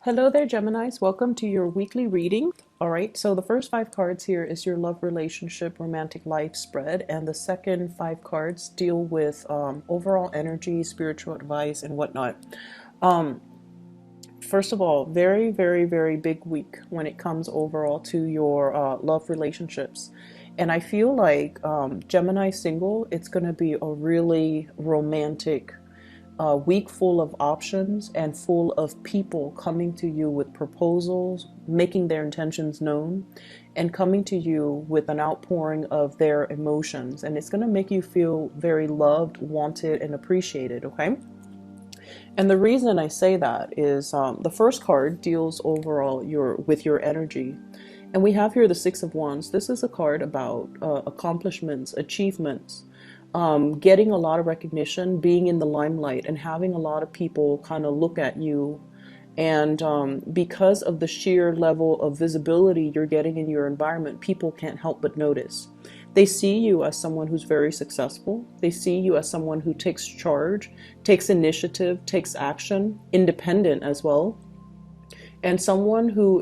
Hello there, Geminis. Welcome to your weekly reading. All right, so the first five cards here is your love, relationship, romantic life spread, and the second five cards deal with overall energy, spiritual advice, and whatnot. Um, First of all, very, very, very big week when it comes overall to your love relationships. And I feel like Gemini single, it's going to be a really romantic a week full of options and full of people coming to you with proposals, making their intentions known, and coming to you with an outpouring of their emotions. And it's going to make you feel very loved, wanted, and appreciated, okay? And the reason I say that is the first card deals overall with your energy. And we have here the Six of Wands. This is a card about accomplishments, achievements, getting a lot of recognition, being in the limelight, and having a lot of people kind of look at you. And because of the sheer level of visibility you're getting in your environment, people can't help but notice. They see you as someone who's very successful. They see you as someone who takes charge, takes initiative, takes action, independent as well, and someone who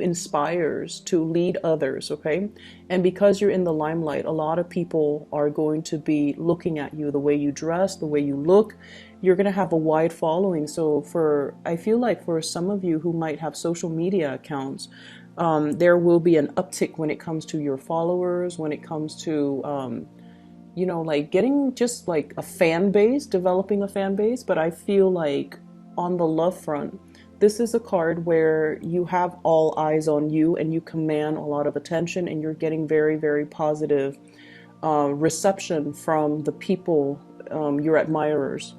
inspires to lead others. Okay, and because you're in the limelight, a lot of people are going to be looking at you, the way you dress, the way you look. You're going to have a wide following. So I feel like for some of you who might have social media accounts, there will be an uptick when it comes to your followers, when it comes to like getting just like a fan base, developing a fan base. But I feel like on the love front, this is a card where you have all eyes on you and you command a lot of attention, and you're getting very, very positive reception from the people, your admirers.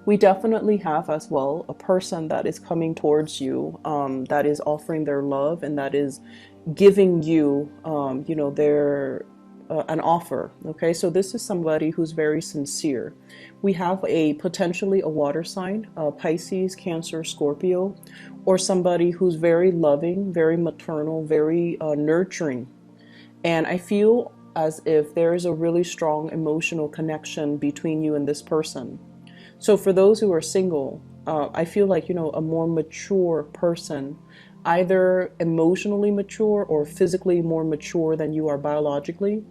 We definitely have as well a person that is coming towards you, that is offering their love and that is giving you, their an offer. Okay, so this is somebody who's very sincere. We have a potentially a water sign, Pisces, Cancer, Scorpio, or somebody who's very loving, very maternal, very nurturing. And I feel as if there is a really strong emotional connection between you and this person. So for those who are single, I feel like, a more mature person, either emotionally mature or physically more mature than you are biologically.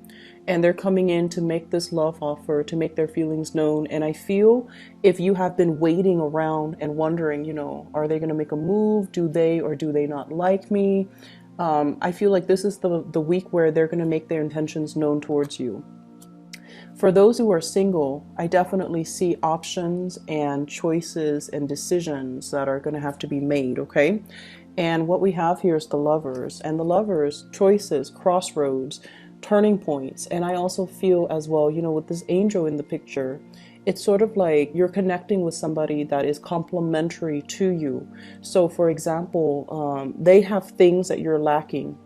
And they're coming in to make this love offer, to make their feelings known. And I feel if you have been waiting around and wondering, are they going to make a move? Do they or do they not like me? I feel like this is the week where they're going to make their intentions known towards you. For those who are single, I definitely see options and choices and decisions that are going to have to be made, okay? And what we have here is the lovers. And the lovers, choices, crossroads, turning points. And I also feel as well, with this angel in the picture, it's sort of like you're connecting with somebody that is complementary to you. So, for example, they have things that you're lacking,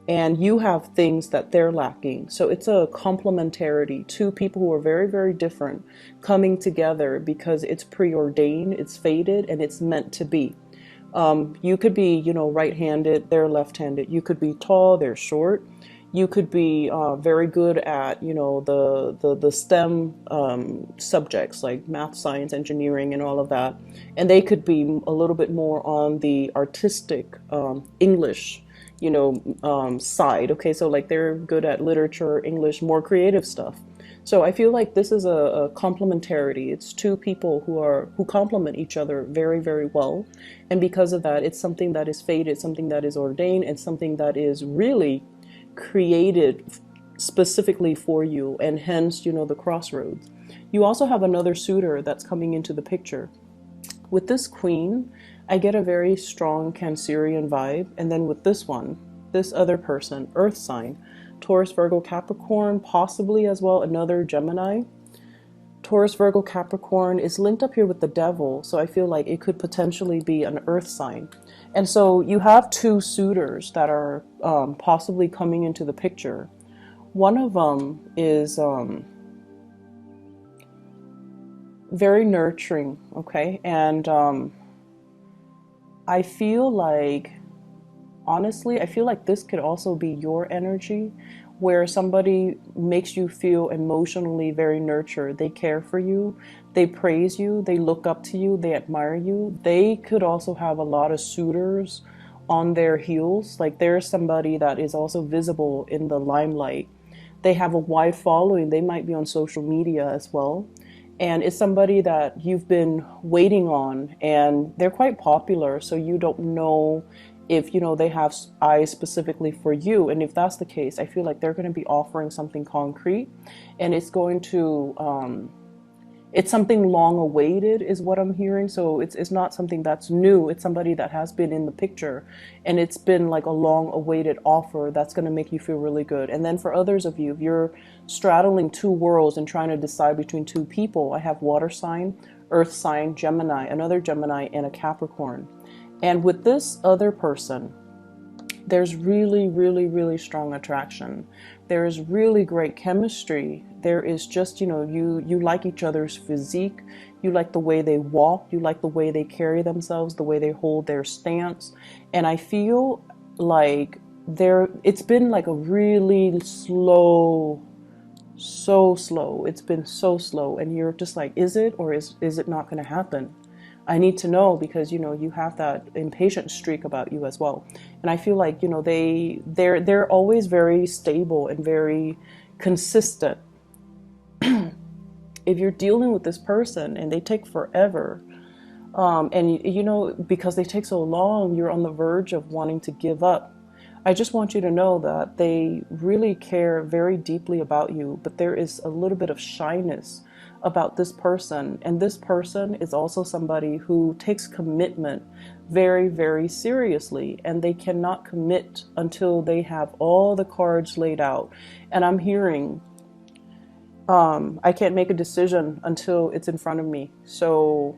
and you have things that they're lacking. So it's a complementarity. Two people who are very, very different coming together because it's preordained, it's fated, and it's meant to be. You could be, right-handed, they're left-handed. You could be tall, they're short. You could be very good at, the STEM subjects like math, science, engineering, and all of that. And they could be a little bit more on the artistic, English, side. Okay, so like they're good at literature, English, more creative stuff. So I feel like this is a complementarity. It's two people who complement each other very, very well. And because of that, it's something that is fated, something that is ordained, and something that is really created specifically for you, and hence, the crossroads. You also have another suitor that's coming into the picture. With this queen, I get a very strong Cancerian vibe. And then with this one, this other person, earth sign, Taurus, Virgo, Capricorn, possibly as well another Gemini. Taurus, Virgo, Capricorn is linked up here with the devil, so I feel like it could potentially be an earth sign. And so you have two suitors that are possibly coming into the picture. One of them is very nurturing, okay? And I feel like, honestly, I feel like this could also be your energy, where somebody makes you feel emotionally very nurtured. They care for you, they praise you, they look up to you, they admire you. They could also have a lot of suitors on their heels. Like there's somebody that is also visible in the limelight. They have a wide following. They might be on social media as well. And it's somebody that you've been waiting on, and they're quite popular. So you don't know if, they have eyes specifically for you. And if that's the case, I feel like they're going to be offering something concrete, and it's going to, it's something long awaited is what I'm hearing. So it's not something that's new. It's somebody that has been in the picture, and it's been like a long awaited offer that's going to make you feel really good. And then for others of you, if you're straddling two worlds and trying to decide between two people, I have water sign, earth sign, Gemini, another Gemini, and a Capricorn. And with this other person, there's really, really, really strong attraction. There is really great chemistry. There is just, you like each other's physique. You like the way they walk. You like the way they carry themselves, the way they hold their stance. And I feel like it's been like a really slow, so slow. It's been so slow. And you're just like, is it, or is it not going to happen? I need to know, because you have that impatient streak about you as well. And I feel like they're always very stable and very consistent. If you're dealing with this person and they take forever, and because they take so long, you're on the verge of wanting to give up. I just want you to know that they really care very deeply about you, but there is a little bit of shyness about this person. And this person is also somebody who takes commitment very, very seriously, and they cannot commit until they have all the cards laid out. And I'm hearing, I can't make a decision until it's in front of me. So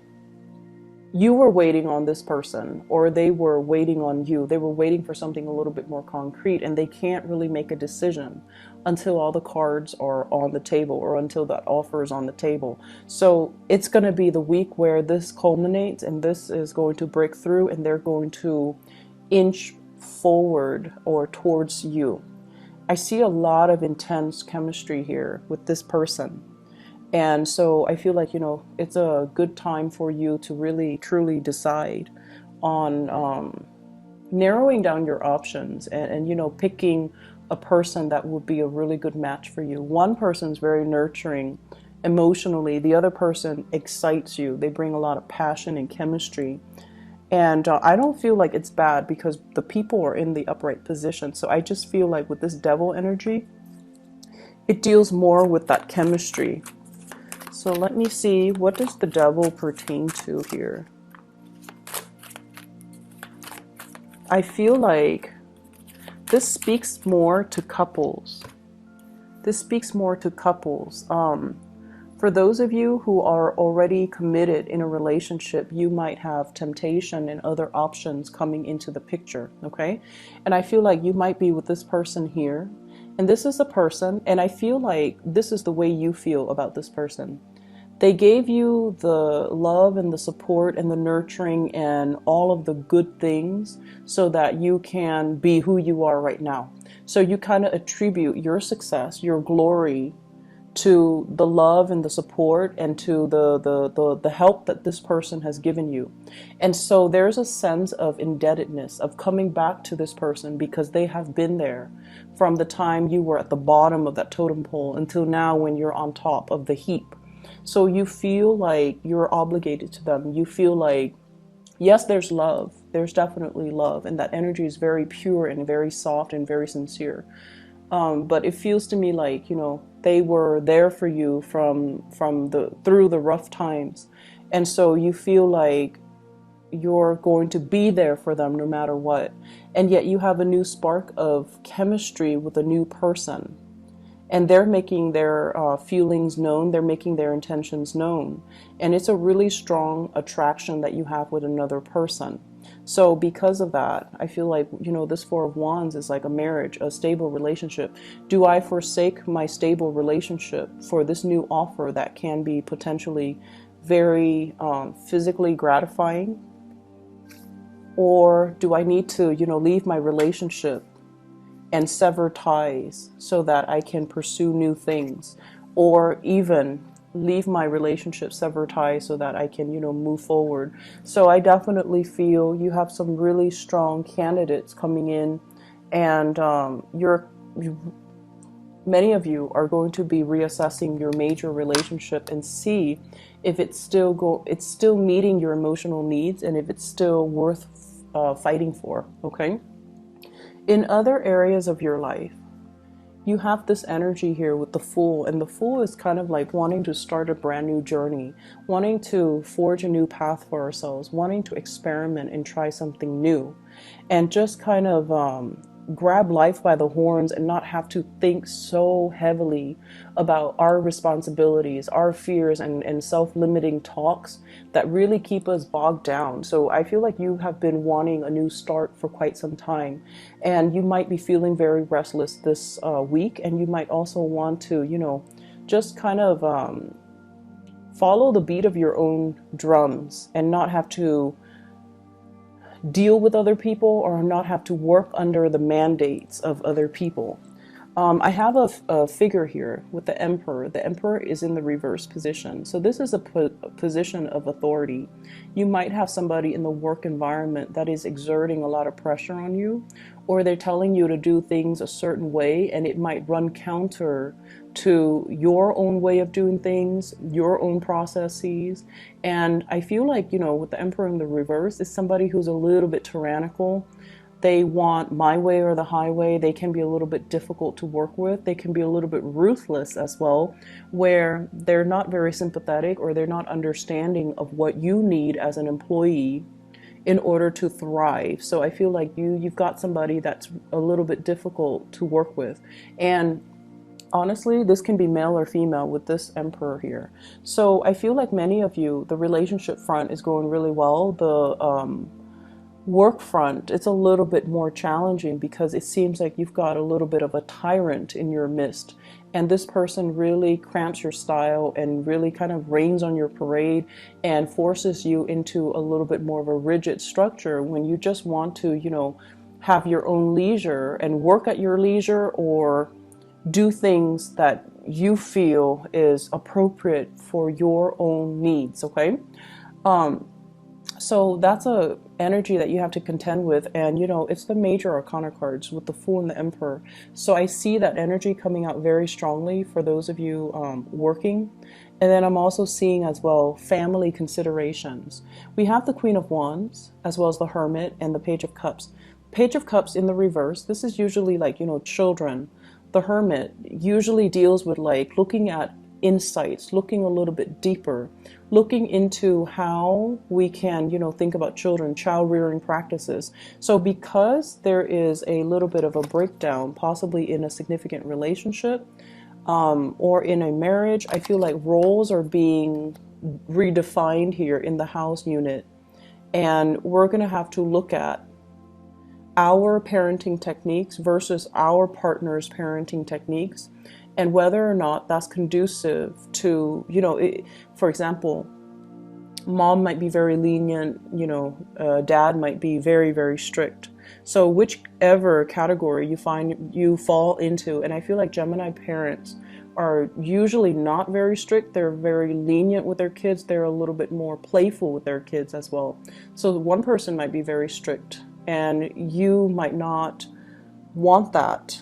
you were waiting on this person, or they were waiting on you. They were waiting for something a little bit more concrete, and they can't really make a decision until all the cards are on the table, or until that offer is on the table. So it's going to be the week where this culminates, and this is going to break through, and they're going to inch forward or towards you. I see a lot of intense chemistry here with this person. And so I feel like, it's a good time for you to really, truly decide on narrowing down your options, and picking a person that would be a really good match for you. One person's very nurturing emotionally. The other person excites you. They bring a lot of passion and chemistry. And I don't feel like it's bad, because the people are in the upright position. So I just feel like with this devil energy, it deals more with that chemistry. So let me see, what does the devil pertain to here? I feel like this speaks more to couples. This speaks more to couples. For those of you who are already committed in a relationship, you might have temptation and other options coming into the picture, okay? And I feel like you might be with this person here, and this is a person, and I feel like this is the way you feel about this person. They gave you the love and the support and the nurturing and all of the good things so that you can be who you are right now. So you kind of attribute your success, your glory, to the love and the support, and to the help that this person has given you. And so there's a sense of indebtedness, of coming back to this person, because they have been there from the time you were at the bottom of that totem pole until now when you're on top of the heap. So you feel like you're obligated to them. You feel like, yes, there's love. There's definitely love. And that energy is very pure and very soft and very sincere. But it feels to me like, they were there for you through the rough times. And so you feel like you're going to be there for them no matter what. And yet you have a new spark of chemistry with a new person. And they're making their feelings known. They're making their intentions known. And it's a really strong attraction that you have with another person. So because of that, I feel like, this Four of Wands is like a marriage, a stable relationship. Do I forsake my stable relationship for this new offer that can be potentially very physically gratifying? Or do I need to, leave my relationship and sever ties so that I can pursue new things, or even leave my relationship, sever ties so that I can, move forward. So I definitely feel you have some really strong candidates coming in, and many of you are going to be reassessing your major relationship and see if it's still meeting your emotional needs, and if it's still worth fighting for. Okay. In other areas of your life, you have this energy here with the Fool, and the Fool is kind of like wanting to start a brand new journey, wanting to forge a new path for ourselves, wanting to experiment and try something new, and just kind of grab life by the horns and not have to think so heavily about our responsibilities, our fears, and self-limiting talks that really keep us bogged down. So I feel like you have been wanting a new start for quite some time, and you might be feeling very restless this week, and you might also want to, just kind of follow the beat of your own drums and not have to deal with other people, or not have to work under the mandates of other people. I have a figure here with the Emperor. The Emperor is in the reverse position. So this is a position of authority. You might have somebody in the work environment that is exerting a lot of pressure on you, or they're telling you to do things a certain way, and it might run counter to your own way of doing things, your own processes. And I feel like, with the Emperor in the reverse, is somebody who's a little bit tyrannical. They want my way or the highway. They can be a little bit difficult to work with. They can be a little bit ruthless as well, where they're not very sympathetic, or they're not understanding of what you need as an employee in order to thrive. So I feel like you've got somebody that's a little bit difficult to work with. And honestly, this can be male or female with this Emperor here. So I feel like many of you, the relationship front is going really well. The work front, it's a little bit more challenging, because it seems like you've got a little bit of a tyrant in your midst, and this person really cramps your style and really kind of rains on your parade and forces you into a little bit more of a rigid structure, when you just want to, have your own leisure and work at your leisure, or do things that you feel is appropriate for your own needs. Okay. So that's a energy that you have to contend with, and it's the major arcana cards with the Fool and the Emperor. So I see that energy coming out very strongly for those of you working. And then I'm also seeing as well family considerations. We have the Queen of Wands, as well as the Hermit and the Page of Cups. Page of Cups in the reverse, this is usually like, children. The Hermit usually deals with like looking at insights, looking a little bit deeper, looking into how we can, think about children, child rearing practices. So because there is a little bit of a breakdown, possibly in a significant relationship, or in a marriage, I feel like roles are being redefined here in the house unit. And we're going to have to look at our parenting techniques versus our partner's parenting techniques, and whether or not that's conducive to, for example, mom might be very lenient, dad might be very, very strict. So whichever category you find you fall into, and I feel like Gemini parents are usually not very strict. They're very lenient with their kids. They're a little bit more playful with their kids as well. So one person might be very strict, and you might not want that.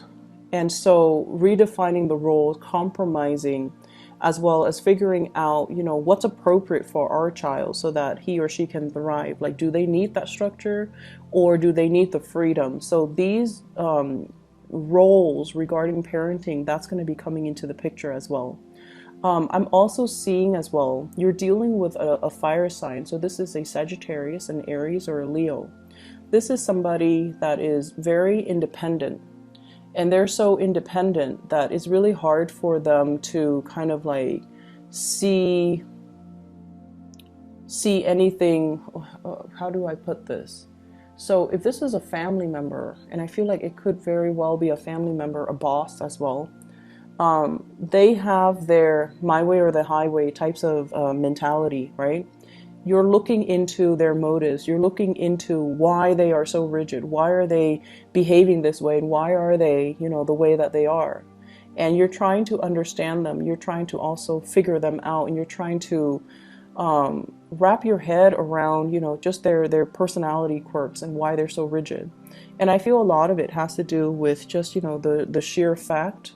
And so redefining the roles, compromising, as well as figuring out, what's appropriate for our child so that he or she can thrive. Like, do they need that structure, or do they need the freedom? So these roles regarding parenting, that's going to be coming into the picture as well. I'm also seeing as well, you're dealing with a fire sign. So this is a Sagittarius, an Aries, or a Leo. This is somebody that is very independent. And they're so independent that it's really hard for them to kind of like see anything. How do I put this? So if this is a family member, and I feel like it could very well be a family member, a boss as well, they have their my way or the highway types of mentality, right? you're looking into their motives. You're looking into why they are so rigid. Why are they behaving this way? And why are they, you know, the way that they are? And you're trying to understand them. You're trying to also figure them out. And you're trying to wrap your head around, you know, just their personality quirks and why they're so rigid. And I feel a lot of it has to do with just, you know, the sheer fact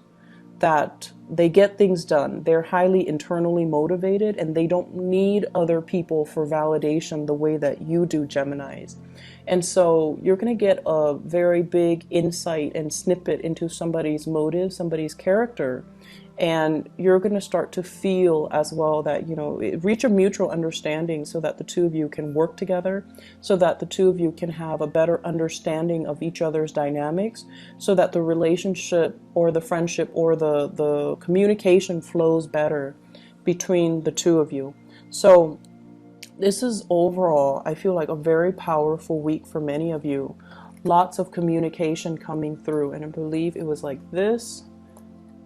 that they get things done. They're highly internally motivated and they don't need other people for validation the way that you do, Geminis. And so you're going to get a very big insight and snippet into somebody's motive, somebody's character. And you're going to start to feel as well that, you know, reach a mutual understanding so that the two of you can work together, so that the two of you can have a better understanding of each other's dynamics, so that the relationship or the friendship or the communication flows better between the two of you. So this is overall, I feel like, a very powerful week for many of you. Lots of communication coming through. And I believe it was like this.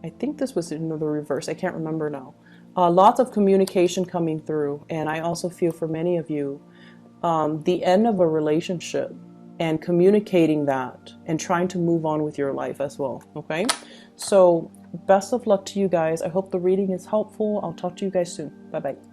I think this was in the reverse. I can't remember now. Lots of communication coming through. And I also feel for many of you, the end of a relationship and communicating that and trying to move on with your life as well. Okay. So best of luck to you guys. I hope the reading is helpful. I'll talk to you guys soon. Bye bye.